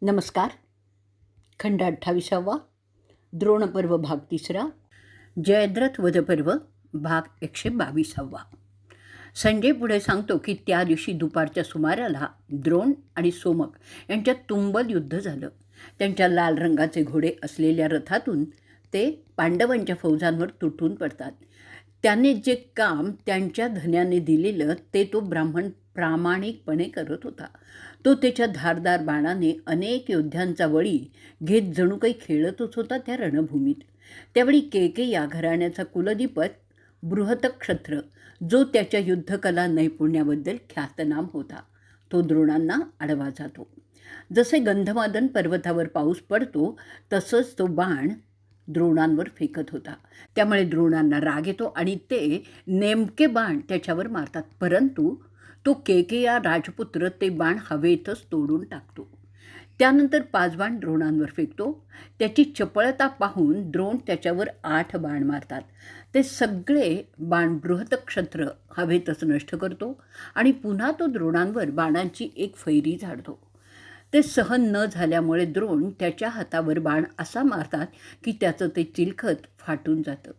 नमस्कार. खंड 28वा, द्रोणपर्व भाग 3, जयद्रथ वधपर्व भाग 122. संजय पुढे सांगतो की त्या दिवशी दुपारच्या सुमाराला द्रोण आणि सोमक यांच्यात तुंबल युद्ध झालं. त्यांच्या लाल रंगाचे घोडे असलेल्या रथातून ते पांडवांच्या फौजांवर तुटून पडतात. त्याने जे काम त्यांच्या धन्याने दिलेलं ते तो ब्राह्मण प्रामाणिकपणे करत होता. तो त्याच्या धारदार बाणाने अनेक योद्ध्यांचा बळी घेत जणू काही खेळतच होता त्या रणभूमीत. त्यावेळी केके या घराण्याचा कुलदीपक बृहतक्षत्र, जो त्याच्या युद्धकला नैपुण्याबद्दल ख्यातनाम होता, तो द्रोणांना आडवा जातो. जसे गंधमादन पर्वतावर पाऊस पडतो तसंच तो बाण द्रोणांवर फेकत होता. त्यामुळे द्रोणांना राग येतो आणि ते नेमके बाण त्याच्यावर मारतात, परंतु तो केकेया राजपुत्र ते बाण हवेतच तोडून टाकतो. त्यानंतर 5 बाण द्रोणांवर फेकतो. त्याची चपळता पाहून द्रोण त्याच्यावर 8 बाण मारतात. ते सगळे बाण बृहतक्षत्र हवेतच नष्ट करतो आणि पुन्हा तो द्रोणांवर बाणांची एक फैरी झाडतो. ते सहन न झाल्यामुळे द्रोण त्याच्या हातावर बाण असा मारतात की त्याचं ते चिलखत फाटून जातं.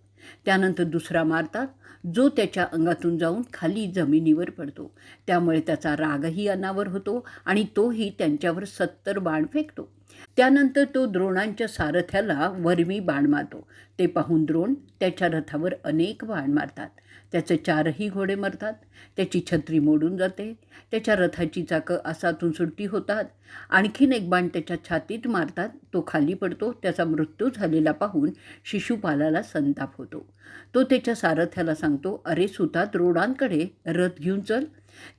त्यानंतर दुसरा मारतात, जो त्याच्या अंगातून जाऊन खाली जमिनीवर पडतो. त्यामुळे त्याचा रागही अनावर होतो आणि तोही त्यांच्यावर 70 बाण फेकतो. त्यानंतर तो द्रोणांच्या सारथ्याला वरमी बाण मारतो. ते पाहून द्रोण त्याच्या रथावर अनेक बाण मारतात. त्याचे 4ही घोडे मरतात. त्याची छत्री मोडून जाते. त्याच्या रथाची चाकं आसातून सुट्टी होतात. आणखीन एक बाण त्याच्या छातीत मारतात. तो खाली पडतो. त्याचा मृत्यू झालेला पाहून शिशुपालाला संताप होतो. तो त्याच्या सारथ्याला सांगतो, अरे सुता, द्रोणांकडे रथ घेऊन चल.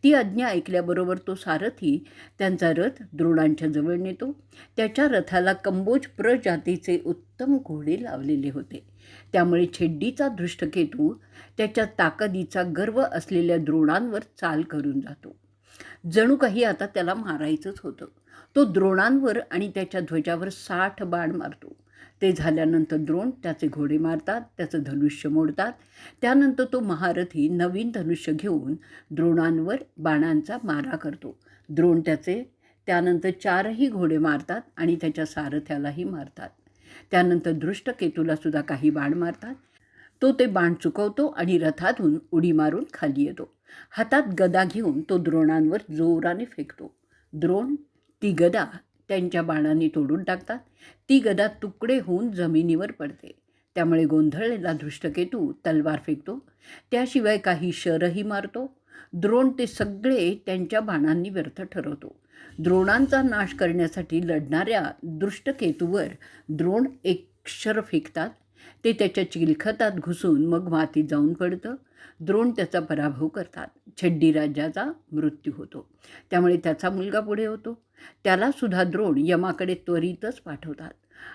ती आज्ञा ऐकल्याबरोबर तो सारथी त्यांचा रथ द्रोणांच्या जवळ नेतो. त्याच्या रथाला कंबोज प्रजातीचे उत्तम घोडे लावलेले होते. त्यामुळे छेड्डीचा धृष्टकेतू त्याच्या ताकदीचा गर्व असलेल्या द्रोणांवर चाल करून जातो. जणू काही आता त्याला मारायचंच होतं. तो द्रोणांवर आणि त्याच्या ध्वजावर 60 बाण मारतो. ते झाल्यानंतर द्रोण त्याचे घोडे मारतात, त्याचं धनुष्य मोडतात. त्यानंतर तो महारथी नवीन धनुष्य घेऊन द्रोणांवर बाणांचा मारा करतो. द्रोण त्यानंतर 4ही घोडे मारतात आणि त्याच्या सारथ्यालाही मारतात. त्यानंतर धृष्टकेतूला सुद्धा काही बाण मारतात. तो ते बाण चुकवतो आणि रथातून उडी मारून खाली येतो. हातात गदा घेऊन तो द्रोणांवर जोराने फेकतो. द्रोण ती गदा त्यांच्या बाणांनी तोडून टाकतात. ती गदा तुकडे होऊन जमिनीवर पडते. त्यामुळे गोंधळलेला धृष्टकेतू तलवार फेकतो. त्याशिवाय काही शरही मारतो. द्रोण ते सगळे त्यांच्या बाणांनी व्यर्थ ठरवतो. द्रोणांचा नाश करण्यासाठी लढणाऱ्या दृष्टकेतूवर द्रोण एक शर फेकतात. ते त्याच्या चिलखतात घुसून मग मातीत जाऊन पडतं. द्रोण त्याचा पराभव करतात. छड्डी राजाचा मृत्यू होतो. त्यामुळे त्याचा मुलगा पुढे होतो. त्याला सुद्धा द्रोण यमाकडे त्वरितच पाठवतात.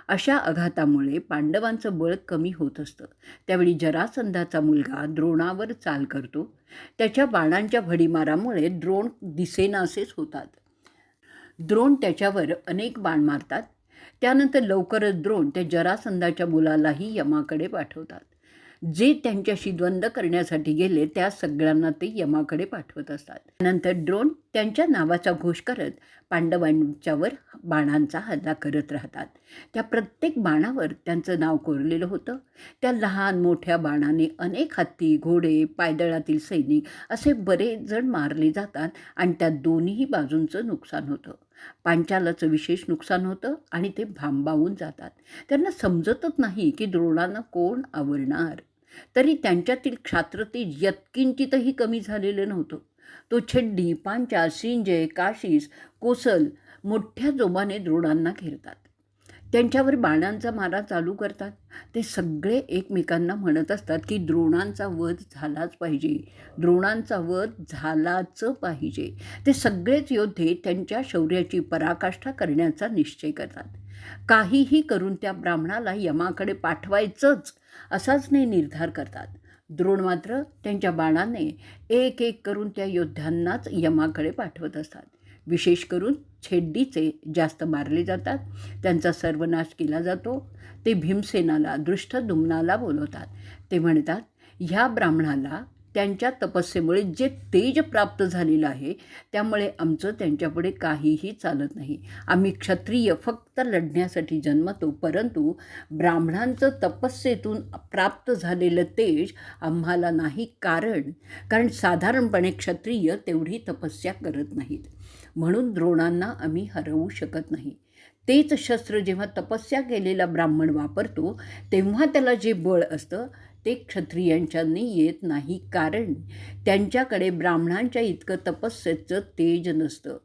अशा आघातामुळे पांडवांचं बळ कमी होत असतं. त्यावेळी जरासंधाचा मुलगा द्रोणावर चाल करतो. त्याच्या बाणांच्या भडीमारामुळे द्रोण दिसेनासेच होतात. द्रोण त्याच्यावर अनेक बाण मारतात. त्यानंतर लवकरच द्रोण त्या जरासंधाच्या मुलालाही यमाकडे पाठवतात. जे त्यांच्याशी द्वंद्व करण्यासाठी गेले त्या सगळ्यांना ते यमाकडे पाठवत असतात. त्यानंतर द्रोण त्यांच्या नावाचा घोष करत पांडवांच्यावर बाणांचा हल्ला करत राहतात. त्या प्रत्येक बाणावर त्यांचं नाव कोरलेलं होतं. त्या लहान मोठ्या बाणाने अनेक हत्ती, घोडे, पायदळातील सैनिक असे बरेच जण मारले जातात आणि त्या दोन्ही बाजूंचं नुकसान होतं. पांचालाचं विशेष नुकसान होतं आणि ते भांबावून जातात. त्यांना समजतच नाही की द्रोणांना कोण आवरणार. तरी त्यांच्यातील क्षात्रतेज यत्किंचितही कमी झालेलं नव्हतं. तो छड्डी, पांचाल, श्रींजय, काशीस, कोसल मोठ्या जोमाने द्रोणांना घेरतात. त्यांच्यावर बाणांचा मारा चालू करतात. ते सगळे एकमेकांना म्हणत असतात की द्रोणांचा वध झालाच पाहिजे, द्रोणांचा वध झालाच पाहिजे. ते सगळेच योद्धे त्यांच्या शौर्याची पराकाष्ठा करण्याचा निश्चय करतात. काहीही करून त्या ब्राह्मणाला यमाकडे पाठवायचंच असाच नाही निर्धार करतात. द्रोण मात्र त्यांच्या बाणाने एक एक करून त्या योद्ध्यांनाच यमाकडे पाठवत असतात. विशेष करून छेड्डीचे जास्त मारले जातात. त्यांचा सर्वनाश केला जातो. ते भीमसेनाला, दृष्टद्युम्नाला बोलवतात. ते म्हणतात, ह्या ब्राह्मणाला त्यांच्या तपस्येमुळे जे तेज प्राप्त झालेलं आहे त्यामुळे आमचं त्यांच्यापुढे काहीही चालत नाही. आम्ही क्षत्रिय फक्त लढण्यासाठी जन्मतो, परंतु ब्राह्मणांचं तपस्येतून प्राप्त झालेलं तेज आम्हाला नाही. कारण साधारणपणे क्षत्रिय तेवढी तपस्या करत नाहीत, म्हणून द्रोणांना आम्ही हरवू शकत नाही. तेच शस्त्र जेव्हा तपस्या केलेला ब्राह्मण वापरतो तेव्हा त्याला जे बळ असतं ते क्षत्रियांच्यांनी येत नाही, कारण त्यांच्याकडे ब्राह्मणांच्या इतकं तपस्येचं तेज नसतं.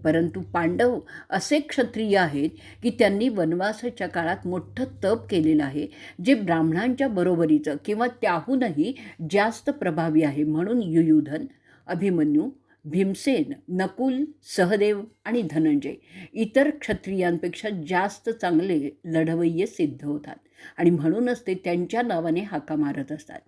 परंतु पांडव असे क्षत्रिय आहेत की त्यांनी वनवासाच्या काळात मोठं तप केलेलं आहे, जे ब्राह्मणांच्या बरोबरीचं किंवा त्याहूनही जास्त प्रभावी आहे. म्हणून युयुधन, अभिमन्यू, भीमसेन, नकुल, सहदेव आणि धनंजय इतर क्षत्रियांपेक्षा जास्त चांगले लढवय्ये सिद्ध होतात आणि म्हणूनच ते त्यांच्या नावाने हाका मारत असतात.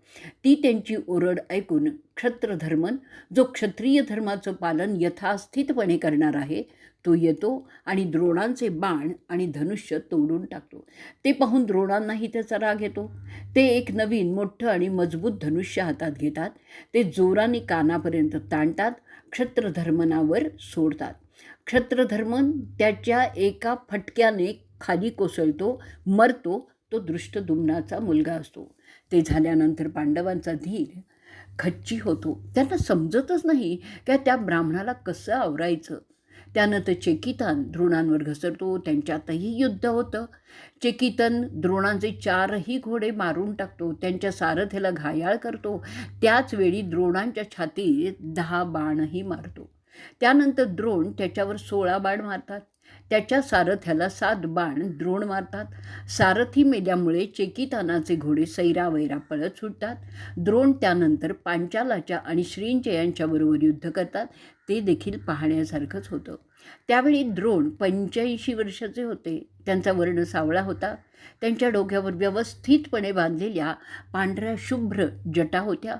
ती त्यांची ओरड ऐकून क्षत्रधर्मन, जो क्षत्रिय धर्माचं पालन यथास्थितपणे करणार आहे, तो येतो आणि द्रोणांचे बाण आणि धनुष्य तोडून टाकतो. ते पाहून द्रोणांनाही त्याचा राग येतो. ते एक नवीन मोठं आणि मजबूत धनुष्य हातात घेतात. ते जोराने कानापर्यंत ताणतात, क्षत्रधर्मनावर सोडतात. क्षत्रधर्मन त्याच्या एका फटक्याने खाली कोसळतो, मरतो. तो दृष्टद्युम्नाचा मुलगा असतो. ते झाल्यानंतर पांडवांचा धीर खच्ची होतो. त्यांना समजतच नाही की त्या ब्राह्मणाला कसं आवरायचं. त्यानं तर चेकितान द्रोणांवर घसरतो. त्यांच्यातही युद्ध होतं. चेकितन द्रोणांचे 4ही घोडे मारून टाकतो, त्यांच्या सारथ्याला घायाळ करतो. त्याचवेळी द्रोणांच्या छातीत 10 बाणही मारतो. त्यानंतर द्रोण त्याच्यावर 16 बाण मारतात. त्याच्या सारथ्याला 7 बाण द्रोण मारतात. सारथी मेल्यामुळे चेकितानाचे घोडे सैरावैरा पळत सुटतात. द्रोण त्यानंतर पांचालाच्या आणि श्रींजयांच्याबरोबर युद्ध करतात. ते देखील पाहण्यासारखंच होतं. त्यावेळी द्रोण 85 वर्षाचे होते. त्यांचा वर्ण सावळा होता. त्यांच्या डोक्यावर व्यवस्थितपणे बांधलेल्या पांढऱ्या शुभ्र जटा होत्या.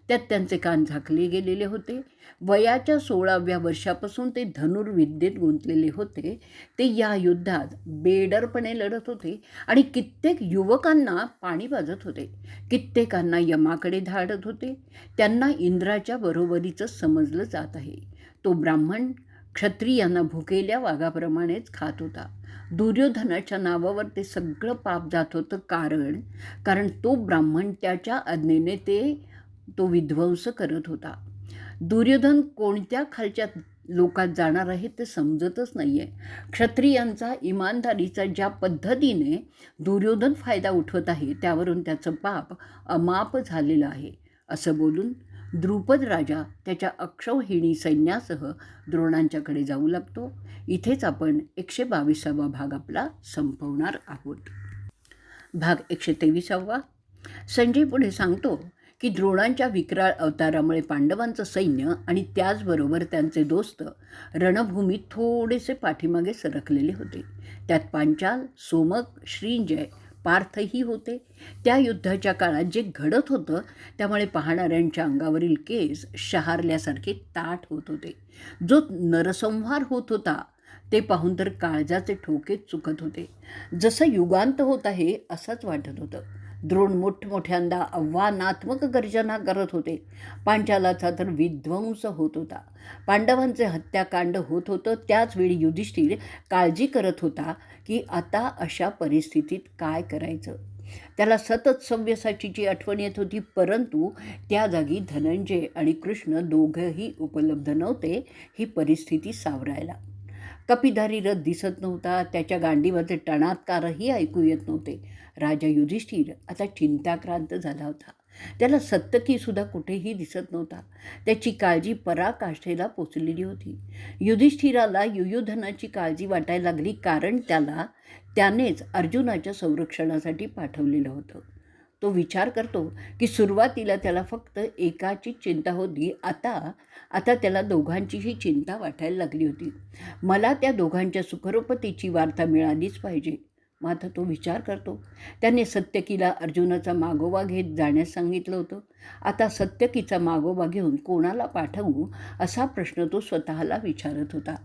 त्यात त्यांचे कान झाकले गेलेले होते. वयाच्या 16व्या वर्षापासून ते धनुर्विद्येत गुंतलेले होते. ते या युद्धात बेडरपणे लढत होते आणि कित्येक युवकांना पाणी पाजत होते. कित्येकांना यमाकडे धाडत होते. त्यांना इंद्राच्या बरोबरीचं समजलं जात आहे. तो ब्राह्मण क्षत्रियांना भुकेल्या वाघाप्रमाणेच खात होता. दुर्योधनाच्या नावावर ते सगळं पाप जात होतं, कारण तो ब्राह्मण त्याच्या आज्ञेने तो विध्वंस करत होता. दुर्योधन कोणत्या खालच्या लोकात जाणार आहे ते समजतच नाही आहे. क्षत्रियांचा इमानदारीचा ज्या पद्धतीने दुर्योधन फायदा उठवत आहे त्यावरून त्याचं पाप अमाप झालेलं आहे, असं बोलून द्रुपद राजा त्याच्या अक्षौहिणी सैन्यासह द्रोणांच्याकडे जाऊ लागतो. इथेच आपण 122वा भाग आपला संपवणार आहोत. भाग 123. संजय पुढे सांगतो की द्रोणांच्या विक्राळ अवतारामुळे पांडवांचं सैन्य आणि त्याचबरोबर त्यांचे दोस्त रणभूमीत थोडेसे पाठीमागे सरकलेले होते. त्यात पांचाल, सोमक, श्रींजय, पार्थही होते. त्या युद्धाच्या काळात जे घडत होतं त्यामुळे पाहणाऱ्यांच्या अंगावरील केस शहारल्यासारखे ताठ होत होते. जो नरसंहार होत होता ते पाहून तर काळजाचे ठोके चुकत होते. जसं युगांत होत आहे असंच वाटत होतं. द्रोण मोठमोठ्यांदा आव्हानात्मक गर्जना करत होते. पांचालाचा तर विध्वंस होत होता. पांडवांचे हत्याकांड होत होतं. त्याचवेळी युधिष्ठिर काळजी करत होता की आता अशा परिस्थितीत काय करायचं. त्याला सतत सव्यसाचीची आठवण येत होती, परंतु त्या जागी धनंजय आणि कृष्ण दोघंही उपलब्ध नव्हते ही परिस्थिती सावरायला. कपिधारी रथ दिसत नव्हता. त्याच्या गांडीवाचे टणात्कारही ऐकू येत नव्हते. राजा युधिष्ठिर आता चिंताक्रांत झाला होता. त्याला सत्तकीसुद्धा कुठेही दिसत नव्हता. त्याची काळजी पराकाष्ठेला पोचलेली होती. युधिष्ठिराला युयुधनाची काळजी वाटायला लागली, कारण त्यानेच अर्जुनाच्या संरक्षणासाठी पाठवलेलं होतं. तो विचार करतो की सुरुवातीला त्याला फक्त एकाची चिंता होती, आता त्याला दोघांचीही चिंता वाटायला लागली होती. मला त्या दोघांच्या सुखरूपतेची वार्ता मिळालीच पाहिजे. मात्र तो विचार करतो. त्याने सत्यकीला अर्जुनाचा मागोवा घेत जाण्यास सांगितलं होतं. आता सत्यकीचा मागोवा घेऊन कोणाला पाठवू असा प्रश्न तो स्वतःला विचारत होता.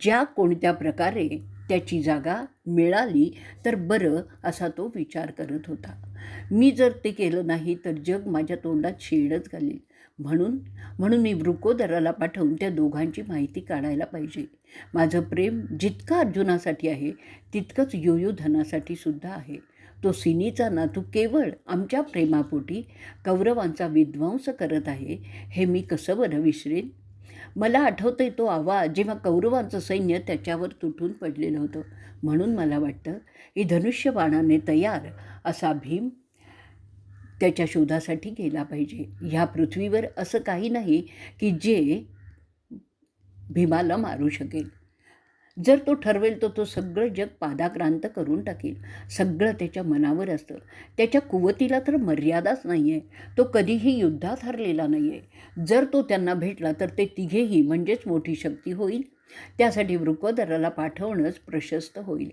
ज्या कोणत्या प्रकारे त्याची जागा मिळाली तर बरं असा तो विचार करत होता. मी जर ते केलं नाही तर जग माझ्या तोंडात शेडच घालील. म्हणून म्हणून मी वृकोदराला पाठवून त्या दोघांची माहिती काढायला पाहिजे. माझं प्रेम जितकं अर्जुनासाठी आहे तितकंच युयुधनासाठी सुद्धा आहे. तो सिनीचा नातू केवळ आमच्या प्रेमापोटी कौरवांचा विध्वंस करत आहे हे मी कसं बरं विसरेन. मला आठवतंय तो आवाज जेव्हा कौरवांचं सैन्य त्याच्यावर तुटून पडलेलं होतं. म्हणून मला वाटतं की धनुष्यबाणाने तयार असा भीम त्याच्या शोधासाठी गेला पाहिजे. ह्या पृथ्वीवर असं काही नाही की जे भीमाला मारू शकेल. जर तो ठरवेल तर तो सगळं जग पादाक्रांत करून टाकेल. सगळं त्याच्या मनावर असतं. त्याच्या कुवतीला तर मर्यादाच नाही आहे. तो कधीही युद्धात हरलेला नाही आहे. जर तो त्यांना भेटला तर ते तिघेही म्हणजेच मोठी शक्ती होईल. त्यासाठी वृकोदराला पाठवणंच प्रशस्त होईल.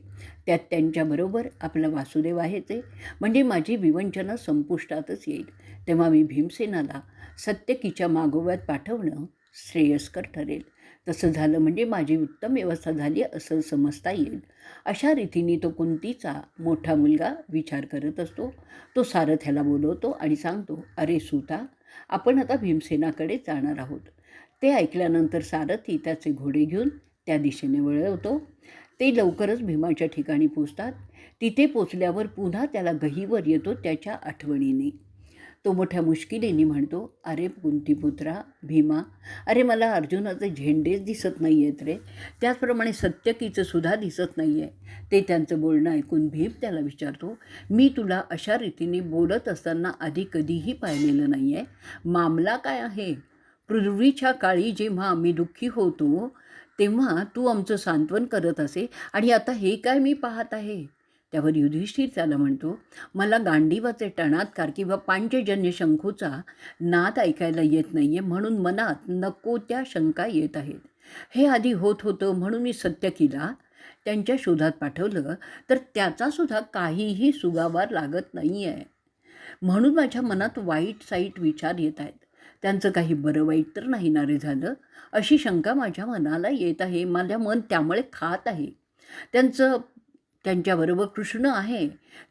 त्यात त्यांच्याबरोबर आपला वासुदेव आहेच आहे. म्हणजे माझी विवंचना संपुष्टातच येईल. तेव्हा मी भीमसेनाला सत्यकीच्या मागोव्यात पाठवणं श्रेयस्कर ठरेल. तसं झालं म्हणजे माझी उत्तम व्यवस्था झाली असं समजता येईल. अशा रीतीने तो कुंतीचा मोठा मुलगा विचार करत असतो. तो सारथ्याला बोलवतो आणि सांगतो, अरे सुता, आपण आता भीमसेनाकडे जाणार आहोत. ते ऐकल्यानंतर सारथी त्याचे घोडे घेऊन त्या दिशेने वळवतो. ते लवकरच भीमाच्या ठिकाणी पोचतात. तिथे पोचल्यावर पुन्हा त्याला गहिवर येतो त्याच्या आठवणीने. तो मोठ्या मुश्किलीने म्हणतो, अरे कुंतीपुत्रा भीमा, अरे मला अर्जुनाचे झेंडेच दिसत नाही आहेत रे. त्याचप्रमाणे सत्यकीचं सुद्धा दिसत नाही आहे. ते त्यांचं बोलणं ऐकून भीम त्याला विचारतो, मी तुला अशा रीतीने बोलत असताना आधी कधीही पाहिलेलं नाही आहे. मामला काय आहे? पूर्वीच्या काळी जेव्हा आम्ही दुःखी होतो तेव्हा तू आमचं सांत्वन करत असे आणि आता हे काय मी पाहत आहे. त्यावर युधिष्ठिर त्याला म्हणतो, मला गांडीवाचे टणात्कार किंवा पांचजन्य शंखूचा नाद ऐकायला येत नाही आहे, म्हणून मनात नको त्या शंका येत आहेत. हे आधी होत होतं म्हणून मी सत्यकीला त्यांच्या शोधात पाठवलं, तर त्याचासुद्धा काहीही सुगावार लागत नाही आहे. म्हणून माझ्या मनात वाईट साईट विचार येत आहेत. त्यांचं काही बरं वाईट तर नाही ना रे झालं, अशी शंका माझ्या मनाला येत आहे. माझ्या मन त्यामुळे खात आहे. त्यांच्याबरोबर कृष्ण आहे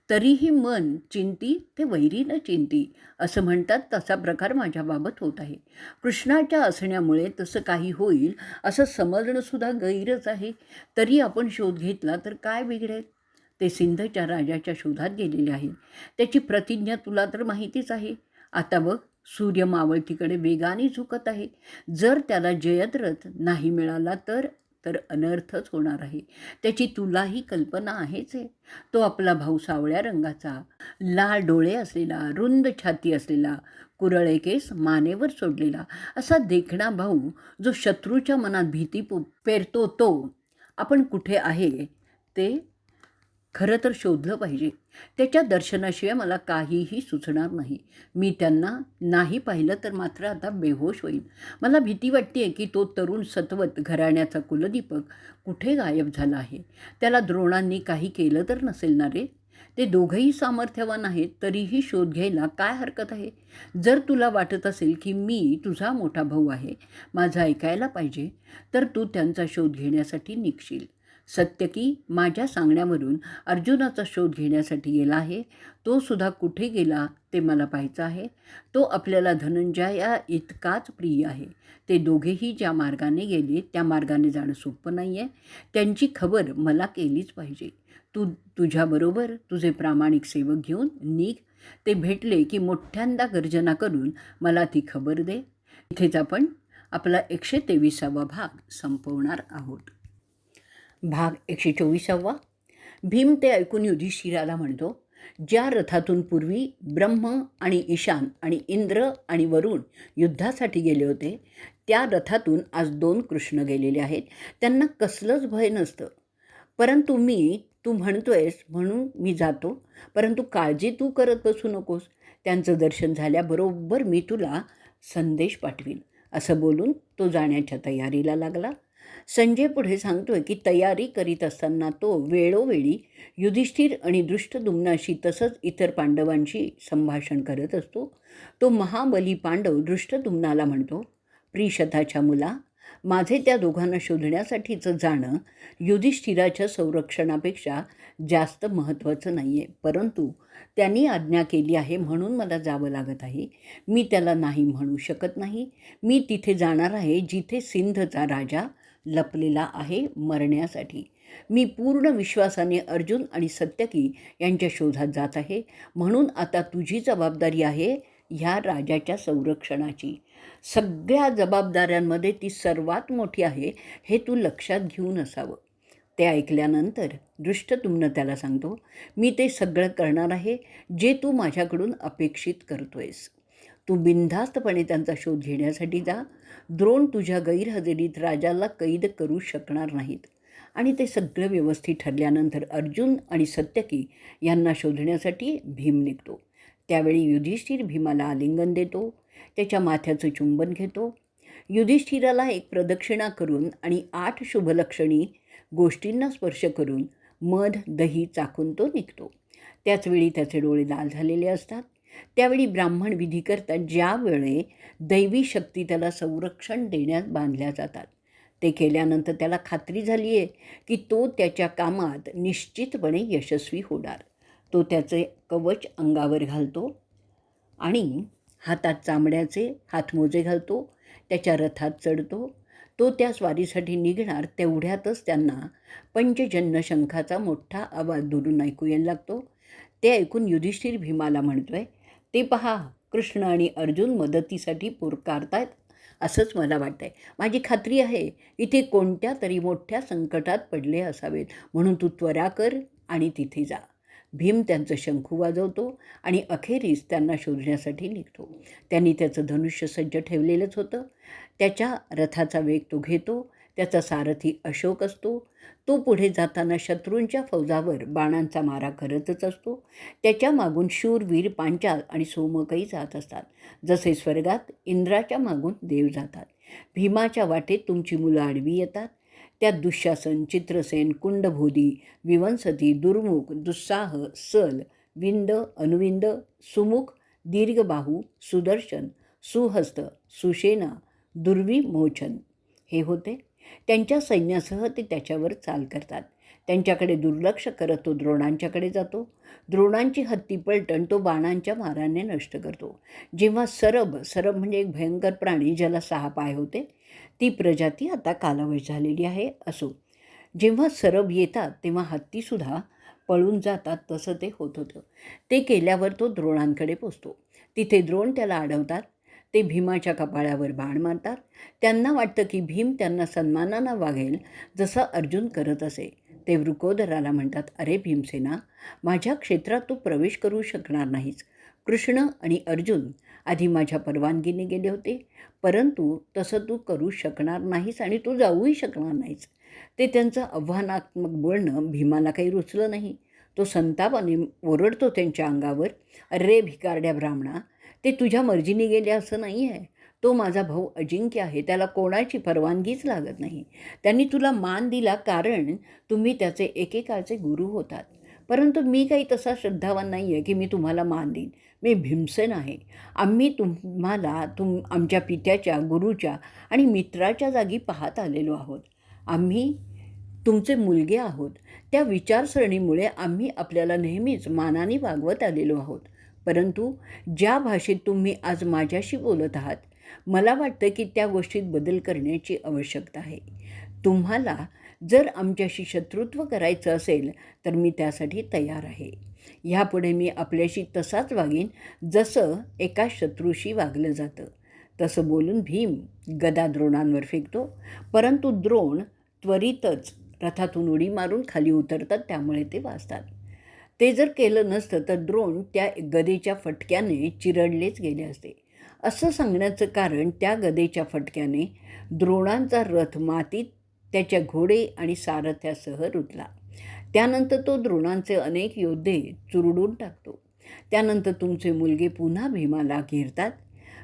तरीही मन चिंती ते वैरी न चिंती असं म्हणतात, तसा प्रकार माझ्याबाबत होत आहे. कृष्णाच्या असण्यामुळे तसं काही होईल असं समजणंसुद्धा गैरच आहे. तरी आपण शोध घेतला तर काय बिघडेल. ते सिंधच्या राजाच्या शोधात गेलेले आहेत. त्याची प्रतिज्ञा तुला तर माहितीच आहे. आता बघ, सूर्य मावळतीकडे वेगाने झुकत आहे. जर त्याला जयद्रथ नाही मिळाला तर अनर्थच होणार आहे. त्याची तुलाही कल्पना आहेच आहे. तो आपला भाऊ सावळ्या रंगाचा, लाल डोळे असलेला, रुंद छाती असलेला, कुरळे केस मानेवर सोडलेला असा देखणा भाऊ जो शत्रूच्या मनात भीती पेरतो, तो आपण कुठे आहे ते खरं तर शोधलं पाहिजे. त्याच्या दर्शनाशिवाय मला काहीही सुचणार नाही. मी त्यांना नाही पाहिलं तर मात्र आता बेहोश होईल. मला भीती वाटते की तो तरुण सत्वत घराण्याचा कुलदीपक कुठे गायब झाला आहे. त्याला द्रोणांनी काही केलं तर नसेल ना रे. ते दोघंही सामर्थ्यवान आहेत, तरीही शोध घ्यायला काय हरकत आहे. जर तुला वाटत असेल की मी तुझा मोठा भाऊ आहे, माझं ऐकायला पाहिजे, तर तू त्यांचा शोध घेण्यासाठी निघशील. सत्यकी माझ्या सांगण्यावरून अर्जुनाचा शोध घेण्यासाठी गेला आहे. तो सुद्धा कुठे गेला ते मला पाहायचं आहे. तो आपल्याला धनंजया इतकाच प्रिय आहे. ते दोघेही ज्या मार्गाने गेले त्या मार्गाने जाणं सोपं नाही आहे. त्यांची खबर मला केलीच पाहिजे. तुझ्याबरोबर तुझे प्रामाणिक सेवक घेऊन निघ. ते भेटले की मोठ्यांदा गर्जना करून मला ती खबर दे. इथेच आपण आपला 123वा भाग संपवणार आहोत. भाग 124. भीम ते ऐकून युधिष्ठिराला म्हणतो, ज्या रथातून पूर्वी ब्रह्म आणि ईशान आणि इंद्र आणि वरुण युद्धासाठी गेले होते, त्या रथातून आज 2 कृष्ण गेलेले आहेत. त्यांना कसलंच भय नसतं. परंतु तू म्हणतोयस म्हणून मी जातो, परंतु काळजी तू करत बसू नकोस. त्यांचं दर्शन झाल्याबरोबर मी तुला संदेश पाठवीन. असं बोलून तो जाण्याच्या तयारीला लागला. संजय पुढे सांगतोय की तयारी करीत असताना तो वेळोवेळी युधिष्ठिर आणि दृष्टद्युम्नाशी तसंच इतर पांडवांशी संभाषण करत असतो. तो महाबली पांडव दृष्टद्युम्नाला म्हणतो, प्रिशताच्या मुला, माझे त्या दोघांना शोधण्यासाठीचं जाणं युधिष्ठिराच्या संरक्षणापेक्षा जास्त महत्त्वाचं नाही आहे, परंतु त्यांनी आज्ञा केली आहे म्हणून मला जावं लागत आहे. मी त्याला नाही म्हणू शकत नाही. मी तिथे जाणार आहे जिथे सिंधचा राजा लपलेला आहे मरण्यासाठी. मी पूर्ण विश्वासाने अर्जुन आणि सत्यकी यांच्या शोधात जात आहे. म्हणून आता तुझी जबाबदारी आहे ह्या राजाच्या संरक्षणाची. सगळ्या जबाबदाऱ्यांमध्ये ती सर्वात मोठी आहे हे तू लक्षात घेऊन असावं. ते ऐकल्यानंतर दृष्टद्युम्न त्याला सांगतो, मी ते सगळं करणार आहे जे तू माझ्याकडून अपेक्षित करतोयस. तू बिनधास्तपणे त्यांचा शोध घेण्यासाठी जा. द्रोण तुझ्या गैरहजेरीत राजाला कैद करू शकणार नाहीत. आणि ते सगळं व्यवस्थित ठरल्यानंतर अर्जुन आणि सत्यकी यांना शोधण्यासाठी भीम निघतो. त्यावेळी युधिष्ठिर भीमाला आलिंगन देतो, त्याच्या माथ्याचं चुंबन घेतो. युधिष्ठिराला एक प्रदक्षिणा करून आणि 8 शुभलक्षणी गोष्टींना स्पर्श करून मध दही चाकून तो निघतो. त्याचवेळी त्याचे डोळे लाल झालेले असतात. त्यावेळी ब्राह्मण विधी करतात, ज्यावेळे दैवी शक्ती त्याला संरक्षण देण्यास बांधल्या जातात. ते केल्यानंतर त्याला खात्री झाली आहे की तो त्याच्या कामात निश्चितपणे यशस्वी होणार. तो त्याचे कवच अंगावर घालतो आणि हातात चामड्याचे हातमोजे घालतो. त्याच्या रथात चढतो. तो त्या स्वारीसाठी निघणार तेवढ्यातच त्यांना पंचजन्य शंखाचा मोठा आवाज दुरून ऐकू यायला लागतो. ते ऐकून युधिष्ठिर भीमाला म्हणतोय, ते पहा, कृष्ण आणि अर्जुन मदतीसाठी पुकारतायत असंच मला वाटतं आहे. माझी खात्री आहे इथे कोणत्या तरी मोठ्या संकटात पडले असावेत, म्हणून तू त्वरा कर आणि तिथे जा. भीम त्यांचं शंखू वाजवतो आणि अखेरीस त्यांना शोधण्यासाठी निघतो. त्यांनी त्याचं धनुष्य सज्ज ठेवलेलंच होतं. त्याच्या रथाचा वेग तो घेतो. त्याचा सारथी अशोक असतो. तो पुढे जाताना शत्रूंच्या फौजावर बाणांचा मारा करतच असतो. त्याच्या मागून शूरवीर पांचाल आणि सोमकही जात असतात. जसे स्वर्गात इंद्राच्या मागून देव जातात. भीमाच्या वाटेत तुमची मुलं आडवी येतात. त्यात दुःशासन, चित्रसेन, कुंडभोदी, विवंसती, दुर्मुख, दुस्साह, सल, विंद, अनुविंद, सुमुख, दीर्घबाहू, सुदर्शन, सुहस्त, सुषेना, दुर्विमोचन हे होते. त्यांच्या सैन्यासह ते त्याच्यावर चाल करतात. त्यांच्याकडे दुर्लक्ष करत तो द्रोणांच्याकडे जातो. द्रोणांची हत्ती पलटण तो बाणांच्या माराने नष्ट करतो. जेव्हा सरब म्हणजे एक भयंकर प्राणी ज्याला 6 पाय होते, ती प्रजाती आता कालवश झालेली आहे असो. जेव्हा सरब येतात तेव्हा हत्तीसुद्धा पळून जातात, तसं ते होत होतं. ते केल्यावर तो द्रोणांकडे पोचतो. तिथे द्रोण त्याला अडवतात. ते भीमाच्या कपाळावर बाण मारतात. त्यांना वाटतं की भीम त्यांना सन्मानानं वागेल जसं अर्जुन करत असे. ते वृकोदराला म्हणतात, अरे भीमसेना, माझ्या क्षेत्रात तू प्रवेश करू शकणार नाहीस. कृष्ण आणि अर्जुन आधी माझ्या परवानगीने गेले होते, परंतु तसं तू करू शकणार नाहीस आणि तू जाऊही शकणार नाहीस. ते त्यांचं आव्हानात्मक बोलणं भीमाला काही रुचलं नाही. तो संतापाने ओरडतो त्यांच्या अंगावर, अरे भिकारड्या ब्राह्मणा, ते तुझ्या मर्जीने गेले असं नाही आहे. तो माझा भाऊ अजिंक्य आहे, त्याला कोणाची परवानगीच लागत नाही. त्यांनी तुला मान दिला कारण तुम्ही त्याचे एकेकाळचे गुरु होतात, परंतु मी काही तसा श्रद्धावान नाही आहे की मी तुम्हाला मान देईन. मी भीमसेन आहे. आम्ही तुम्हाला आमच्या पित्याच्या, गुरुच्या आणि मित्राच्या जागी पाहत आलेलो आहोत. आम्ही तुमचे मुलगे आहोत. त्या विचारसरणीमुळे आम्ही आपल्याला नेहमीच मानाने वागवत आलेलो आहोत. परंतु ज्या भाषेत तुम्ही आज माझ्याशी बोलत आहात, मला वाटतं की त्या गोष्टीत बदल करण्याची आवश्यकता आहे. तुम्हाला जर आमच्याशी शत्रुत्व करायचं असेल तर मी त्यासाठी तयार आहे. ह्यापुढे मी आपल्याशी तसाच वागीन जसं एका शत्रूशी वागलं जातं. तसं बोलून भीम गदा द्रोणांवर फेकतो, परंतु द्रोण त्वरितच रथातून उडी मारून खाली उतरतात, त्यामुळे ते वाचतात. ते जर केलं नसतं तर द्रोण त्या गदेच्या फटक्याने चिरडलेच गेले असते. असं सांगण्याचं कारण त्या गदेच्या फटक्याने द्रोणांचा रथ मातीत त्याच्या घोडे आणि सारथ्यासह रुतला. त्यानंतर तो द्रोणांचे अनेक योद्धे चुरडून टाकतो. त्यानंतर तुमचे मुलगे पुन्हा भीमाला घेरतात.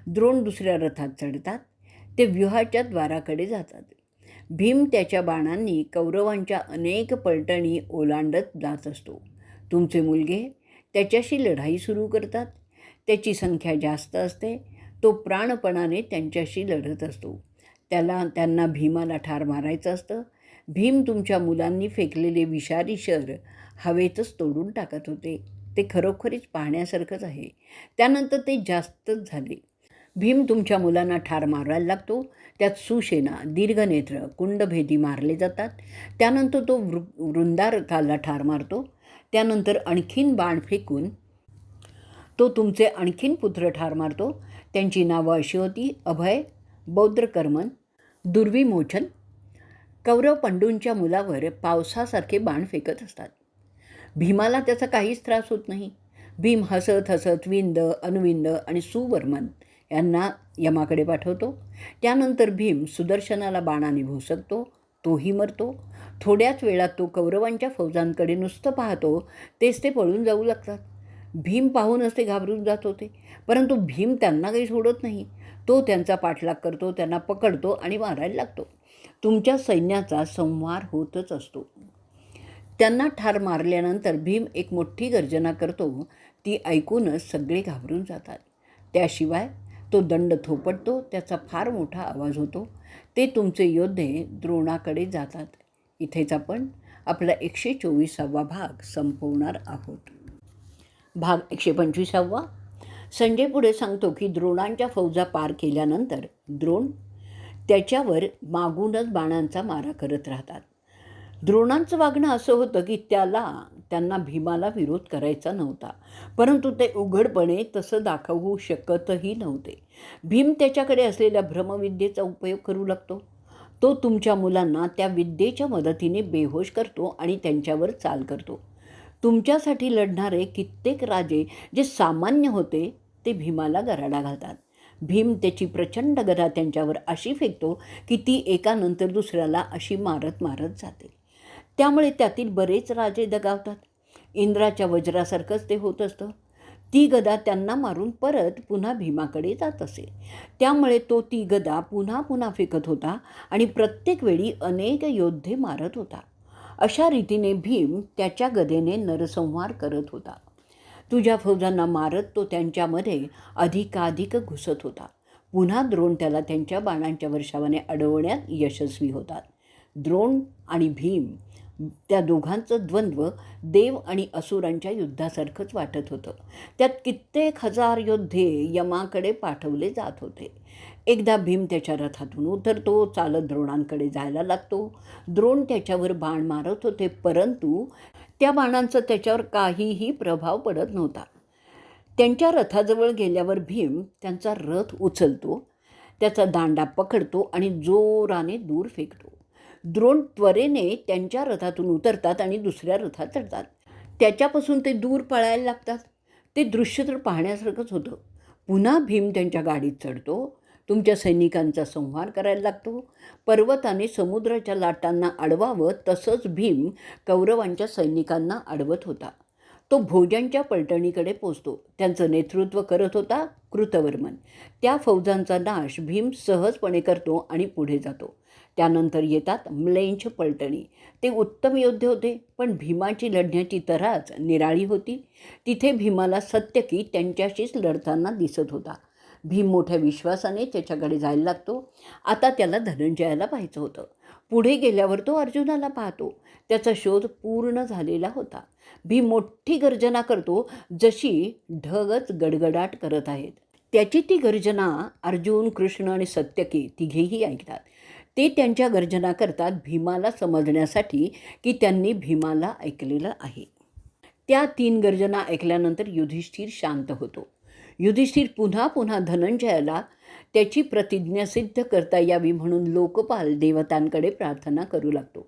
द्रोण दुसऱ्या रथात चढतात. ते व्यूहाच्या द्वाराकडे जातात. भीम त्याच्या बाणांनी कौरवांच्या अनेक पलटणी ओलांडत जात असतो. तुमचे मुलगे त्याच्याशी लढाई सुरू करतात. त्याची संख्या जास्त असते. तो प्राणपणाने त्यांच्याशी लढत असतो. त्यांना भीमाला ठार मारायचं असतं. भीम तुमच्या मुलांनी फेकलेले विषारी शर हवेतच तोडून टाकत होते. ते खरोखरीच पाहण्यासारखंच आहे. त्यानंतर ते जास्तच झाले. भीम तुमच्या मुलांना ठार मारायला लागतो. त्यात सुसेना, दीर्घनेत्र, कुंडभेदी मारले जातात. त्यानंतर तो वृंदारकाला ठार मारतो. त्यानंतर आणखीन बाण फेकून तो तुमचे आणखीन पुत्र ठार मारतो. त्यांची नावं अशी होती: अभय, बौद्रकर्मन, दुर्विमोचन. कौरव पंडूंच्या मुलावर पावसासारखे बाण फेकत असतात. भीमाला त्याचा काहीच त्रास होत नाही. भीम हसत हसत विंद, अनुविंद आणि सुवर्मन यांना यमाकडे पाठवतो. त्यानंतर भीम सुदर्शनाला बाणाने भोसकतो. तोही मरतो. थोड्याच वेळात तो कौरवांच्या फौजांकडे नुसतं पाहतो. तेच ते पळून जाऊ लागतात. भीम पाहूनच ते घाबरून जात होते. परंतु भीम त्यांना काही सोडत नाही. तो त्यांचा पाठलाग करतो, त्यांना पकडतो आणि मारायला लागतो. तुमच्या सैन्याचा संहार होतच असतो. त्यांना ठार मारल्यानंतर भीम एक मोठी गर्जना करतो. ती ऐकूनच सगळे घाबरून जातात. त्याशिवाय तो दंड थोपटतो. त्याचा फार मोठा आवाज होतो. ते तुमचे योद्धे द्रोणाकडे जातात. इथेच आपण आपला 124वा भाग संपवणार आहोत. भाग 125वा. संजय पुढे सांगतो की द्रोणांच्या फौजा पार केल्यानंतर द्रोण त्याच्यावर मागूनच बाणांचा मारा करत राहतात. द्रोणांचं वागणं असं होतं की त्यांना भीमाला विरोध करायचा नव्हता, परंतु ते उघडपणे तसं दाखवू शकतही नव्हते. भीम त्याच्याकडे असलेल्या भ्रमविद्येचा उपयोग करू लागतो. तो तुमच्या मुलांना त्या विद्येच्या मदतीने बेहोश करतो आणि त्यांच्यावर चाल करतो. तुमच्यासाठी लढणारे कित्येक राजे जे सामान्य होते ते भीमाला गराडा घालतात. भीम त्याची प्रचंड गदा त्यांच्यावर अशी फेकतो की ती एकानंतर दुसऱ्याला अशी मारत मारत जाते. त्यामुळे त्यातील बरेच राजे दगावतात. इंद्राच्या वज्रासारखंच ते होत असतं. ती गदा त्यांना मारून परत पुन्हा भीमाकडे जात असे. त्यामुळे तो ती गदा पुन्हा पुन्हा फेकत होता आणि प्रत्येक वेळी अनेक योद्धे मारत होता. अशा रीतीने भीम त्याच्या गदेने नरसंहार करत होता. तुझ्या फौजांना मारत तो त्यांच्यामध्ये अधिकाधिक घुसत होता. पुन्हा द्रोण त्याला त्यांच्या बाणांच्या वर्षावाने अडवण्यात यशस्वी होतात. द्रोण आणि भीम त्या दोघांचं द्वंद्व देव आणि असुरांच्या युद्धासारखंच वाटत होतं. त्यात कित्येक हजार योद्धे यमाकडे पाठवले जात होते. एकदा भीम त्याच्या रथातून उतरतो. चालत द्रोणांकडे जायला लागतो. द्रोण त्याच्यावर बाण मारत होते, परंतु त्या बाणांचा त्याच्यावर काहीही प्रभाव पडत नव्हता. त्यांच्या रथाजवळ गेल्यावर भीम त्यांचा रथ उचलतो, त्याचा दांडा पकडतो आणि जोराने दूर फेकतो. द्रोण त्वरेने त्यांच्या रथातून उतरतात आणि दुसऱ्या रथात चढतात. त्याच्यापासून ते दूर पळायला लागतात. ते दृश्य तर पाहण्यासारखंच होतं. पुन्हा भीम त्यांच्या गाडीत चढतो. तुमच्या सैनिकांचा संहार करायला लागतो. पर्वताने समुद्राच्या लाटांना अडवावं तसंच भीम कौरवांच्या सैनिकांना अडवत होता. तो भोजांच्या पलटणीकडे पोचतो. त्यांचं नेतृत्व करत होता कृतवर्मन. त्या फौजांचा नाश भीम सहजपणे करतो आणि पुढे जातो. त्यानंतर येतात म्लेंछ पलटणी. ते उत्तम योद्धे होते, पण भीमाची लढण्याची तऱ्हाच निराळी होती. तिथे भीमाला सत्यकी त्यांच्याशीच लढताना दिसत होता. भीम मोठ्या विश्वासाने त्याच्याकडे जायला लागतो. आता त्याला धनंजयाला पाहायचं होतं. पुढे गेल्यावर तो अर्जुनाला पाहतो. त्याचा शोध पूर्ण झालेला होता. भीम मोठी गर्जना करतो, जशी ढगच गडगडाट करत आहेत. त्याची ती गर्जना अर्जुन, कृष्ण आणि सत्यकी तिघेही ऐकतात. ते त्यांच्या गर्जना करतात भीमाला समजण्यासाठी की त्यांनी भीमाला ऐकलेलं आहे. त्या 3 गर्जना ऐकल्यानंतर युधिष्ठिर शांत होतो. युधिष्ठिर पुन्हा पुन्हा धनंजयाला त्याची प्रतिज्ञा सिद्ध करता यावी म्हणून लोकपाल देवतांकडे प्रार्थना करू लागतो.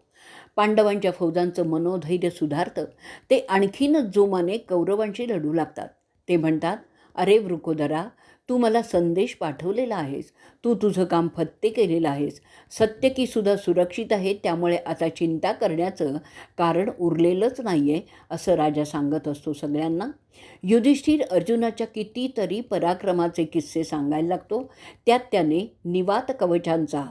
पांडवांच्या फौजांचं मनोधैर्य सुधारतं. ते आणखीनच जोमाने कौरवांशी लढू लागतात. ते म्हणतात, अरे वृकोदरा, तू मला संदेश पाठवलेला आहेस. तू तुझं काम फत्ते केलेलं आहेस. सत्यकीसुद्धा सुरक्षित आहे. त्यामुळे आता चिंता करण्याचं कारण उरलेलंच नाही आहे, असं राजा सांगत असतो सगळ्यांना. युधिष्ठिर अर्जुनाच्या कितीतरी पराक्रमाचे किस्से सांगायला लागतो. त्यात त्याने निवात कवचांचा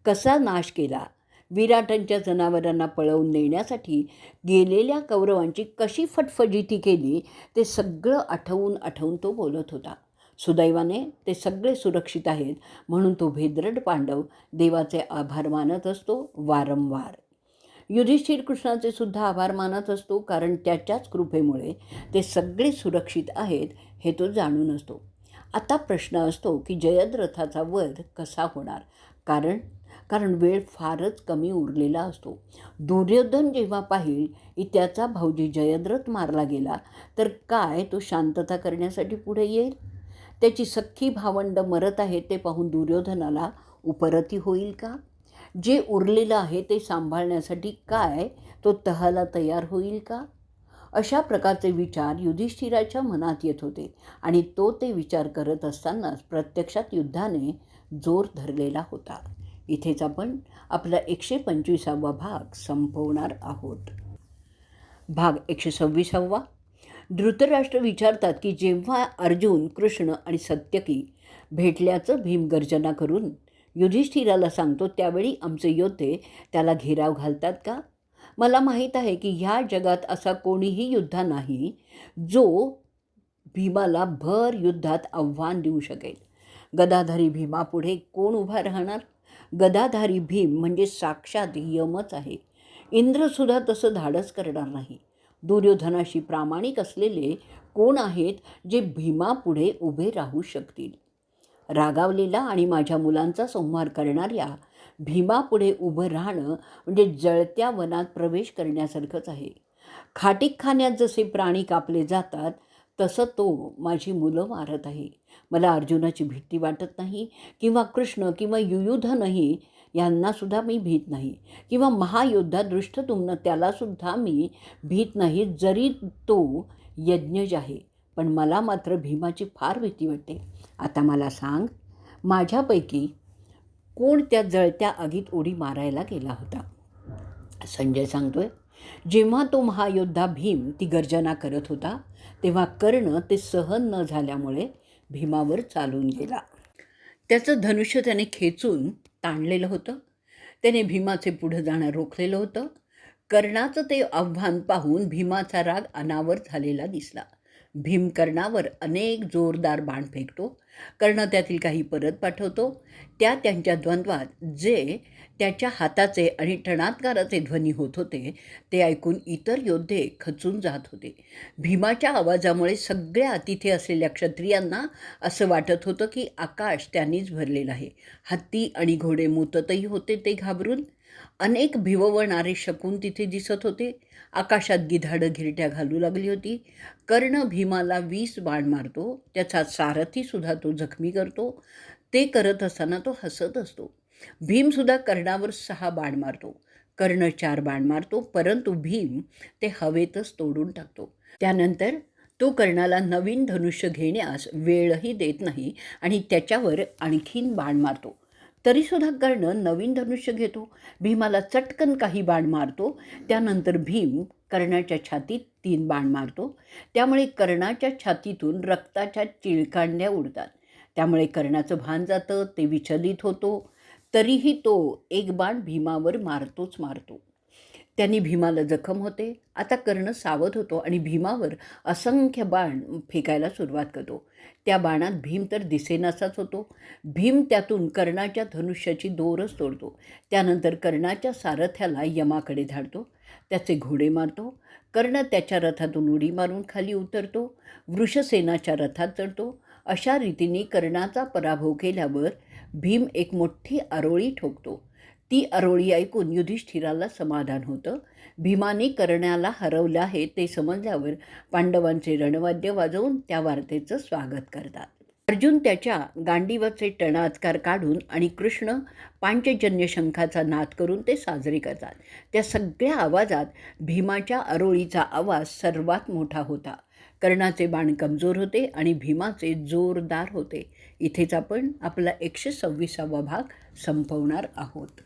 कसा नाश केला, विराटांच्या जनावरांना पळवून नेण्यासाठी गेलेल्या कौरवांची कशी फटफजिती केली, ते सगळं आठवून आठवून तो बोलत होता. सुदैवाने ते सगळे सुरक्षित आहेत म्हणून तो भेद्रड पांडव देवाचे आभार मानत असतो वारंवार. युधिष्ठिर कृष्णाचे सुद्धा आभार मानत असतो, कारण त्याच्याच कृपेमुळे ते सगळे सुरक्षित आहेत हे तो जाणून असतो. आता प्रश्न असतो की जयद्रथाचा वध कसा होणार, कारण वेळ फारच कमी उरलेला असतो. दुर्योधन जेव्हा पाहिल की त्याचा भाऊजी जयद्रथ मारला गेला तर काय तो शांतता करण्यासाठी पुढे येईल? त्याची सख्खी भावंड मरत आहे ते पाहून दुर्योधनाला उपरती होईल का? जे उरलेलं आहे ते सांभाळण्यासाठी काय तो तहाला तयार होईल का? अशा प्रकारचे विचार युधिष्ठिराच्या मनात येत होते आणि तो ते विचार करत असतानाच प्रत्यक्षात युद्धाने जोर धरलेला होता. इथेच आपण आपला 125वा भाग संपवणार आहोत. भाग 126. धृतराष्ट्र विचारतात की जेव्हा अर्जुन, कृष्ण आणि सत्यकी भेटल्याचं भीम गर्जना करून युधिष्ठिराला सांगतो त्यावेळी आमचे योद्धे त्याला घेराव घालतात का? मला माहीत आहे की ह्या जगात असा कोणीही योद्धा नाही जो भीमाला भर युद्धात आव्हान देऊ शकेल. गदाधारी भीमापुढे कोण उभा राहणार? गदाधारी भीम म्हणजे साक्षात यमच आहे. इंद्रसुद्धा तसं धाडस करणार नाही. दुर्योधनाशी प्रामाणिक असलेले कोण आहेत जे भीमापुढे उभे राहू शकतील? रागावलेला आणि माझ्या मुलांचा संहार करणाऱ्या भीमापुढे उभं राहणं म्हणजे जळत्या वनात प्रवेश करण्यासारखंच आहे. खाटीकखान्यात जसे प्राणी कापले जातात तसं तो माझी मुलं मारत आहे. मला अर्जुनाची भीती वाटत नाही, किंवा कृष्ण किंवा युयुधनही यांनासुद्धा मी भीत नाही, किंवा महायोद्धा दृष्टद्युम्न त्यालासुद्धा मी भीत नाही, जरी तो यज्ञज आहे. पण मला मात्र भीमाची फार भीती वाटते. आता मला सांग, माझ्यापैकी कोण त्या जळत्या आगीत उडी मारायला गेला होता? संजय सांगतोय, जेव्हा तो महायोद्धा भीम ती गर्जना करत होता तेव्हा कर्ण ते सहन न झाल्यामुळे भीमावर चालून गेला. त्याचं धनुष्य त्याने खेचून ताणलेलं होतं. त्याने भीमाचे पुढं जाणं रोखलेलं होतं. कर्णाचं ते आव्हान पाहून भीमाचा राग अनावर झालेला दिसला. भीम कर्णावर अनेक जोरदार बाण फेकतो. कर्ण त्यातील काही परत पाठवतो. त्यांच्या द्वंद्वात जे त्याच्या हाताचे आणि टणात्काराचे ध्वनी होत होते ते ऐकून इतर योद्धे खचून जात होते. भीमाच्या आवाजामुळे सगळ्या तिथे असलेल्या क्षत्रियांना असं वाटत होतं की आकाश त्यांनीच भरलेलं आहे. हत्ती आणि घोडे मुततही होते ते घाबरून. अनेक भिववणारे शकून तिथे दिसत होते. आकाशात गिधाडं घिरट्या घालू लागली होती. कर्ण भीमाला 20 बाण मारतो. त्याचा सारथीसुद्धा तो जखमी करतो. ते करत असताना तो हसत असतो. भीमसुद्धा कर्णावर 6 बाण मारतो. कर्ण 4 बाण मारतो, परंतु भीम ते हवेतच तोडून टाकतो. त्यानंतर तो कर्णाला नवीन धनुष्य घेण्यास वेळही देत नाही आणि त्याच्यावर आणखीन बाण मारतो. तरीसुद्धा कर्ण नवीन धनुष्य घेतो. भीमाला चटकन काही बाण मारतो. त्यानंतर भीम कर्णाच्या छातीत 3 बाण मारतो. त्यामुळे कर्णाच्या छातीतून रक्ताच्या चिळकांड्या उडतात. त्यामुळे कर्णाचं भान जातं. ते विचलित होतो. तरीही तो एक बाण भीमावर मारतोच मारतो. त्यांनी भीमाला जखम होते. आता कर्ण सावध होतो आणि भीमावर असंख्य बाण फेकायला सुरुवात करतो. त्या बाणात भीम तर दिसेनासाच होतो. भीम त्यातून कर्णाच्या धनुष्याची दोरच तोडतो. त्यानंतर कर्णाच्या सारथ्याला यमाकडे धाडतो. त्याचे घोडे मारतो. कर्ण त्याच्या रथातून उडी मारून खाली उतरतो. वृषसेनाच्या रथात चढतो. अशा रीतीने कर्णाचा पराभव केल्यावर भीम एक मोठी आरोळी ठोकतो. ती आरोळी ऐकून युधिष्ठिराला समाधान होतं. भीमाने कर्णाला हरवलं आहे ते समजल्यावर पांडवांचे रणवाद्य वाजवून त्या वार्तेचं स्वागत करतात. अर्जुन त्याच्या गांडीवरचे टणात्कार काढून आणि कृष्ण पांचजन्य शंखाचा नाद करून ते साजरे करतात. त्या सगळ्या आवाजात भीमाच्या आरोळीचा आवाज सर्वात मोठा होता. कर्णाचे बाण कमजोर होते आणि भीमाचे जोरदार होते. इथेच आपण आपला 126वा भाग संपवणार आहोत.